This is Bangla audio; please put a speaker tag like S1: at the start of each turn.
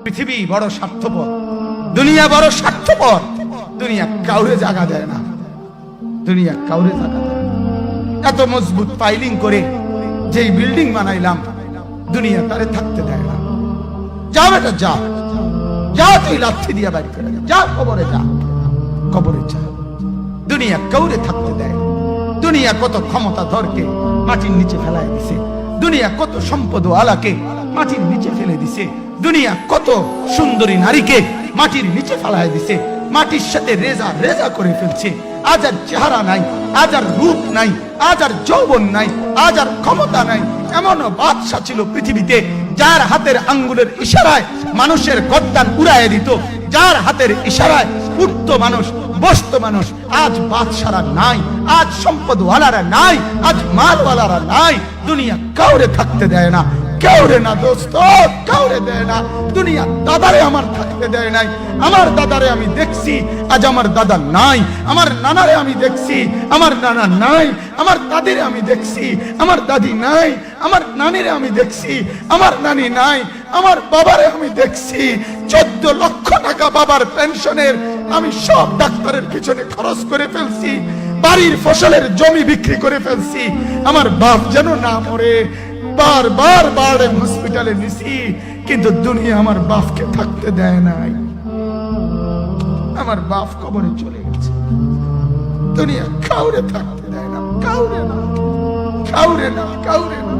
S1: পৃথিবী বড় স্বার্থপর, দুনিয়া বড় স্বার্থপর। দুনিয়া কাউরে জায়গা দেয় না, দুনিয়া কাউরে জায়গা দেয় না। এত মজবুত পাইলিং করে যেই বিল্ডিং বানাইলাম, দুনিয়া তারে থাকতে দেয় না। যা বেটা যা, যা তুই লাথি দিয়া বাড়ি করে যা, কবরে যা, কবরে যা। দুনিয়া কাউরে থাকতে দেয়। দুনিয়া কত ক্ষমতা ধরকে মাটির নিচে ফেলায় দিছে, দুনিয়া কত সম্পদ আলাকে মাটির নিচে ফেলে দিছে, দুনিয়া কত সুন্দরী নারীকে মাটির নিচে ফেলায় দিছে, মাটির সাথে রেজা রেজা করে ফেলছে। আজ আর চেহারা নাই, আজ আর রূপ নাই, আজ আর যৌবন নাই, আজ আর ক্ষমতা নাই। এমন বাদশা ছিল পৃথিবীতে যার হাতের আঙ্গুলের ইশারায় মানুষের গর্দান উড়াইয়া দিত, যার হাতের ইশারায় উঠত মানুষ, বসত মানুষ। আজ বাদশারা নাই, আজ সম্পদওয়ালারা নাই, আজ মালওয়ালারা নাই। দুনিয়া কাউরে থাকতে দেয় না, কাউরে না দোস্ত, কাউরে দেয় না। দুনিয়া দাদারে আমার থাকতে দেয় নাই। আমার দাদারে আমি দেখছি, আজ আমার দাদা নাই। আমার নানারে আমি দেখছি, আমার নানা নাই। আমার দাদিরে আমি দেখছি, আমার দাদি নাই। আমার নানিরে আমি দেখছি, আমার নানি নাই। আমার বাবারে আমি দেখছি, 14 লক্ষ টাকা বাবার পেনশনের আমি সব ডাক্তারের পিছনে খরচ করে ফেলছি, বাড়ির ফসলের জমি বিক্রি করে ফেলছি। আমার বাপ যেন না মরে বারবার বারে হসপিটালে নিছি, কিন্তু দুনিয়া আমার বাপকে থাকতে দেয় নাই। আমার বাপ কবরে চলে গেছে। দুনিয়া কাউরে থাকতে দেয় না, কাউরে না, কাউরে না, কাউরে না।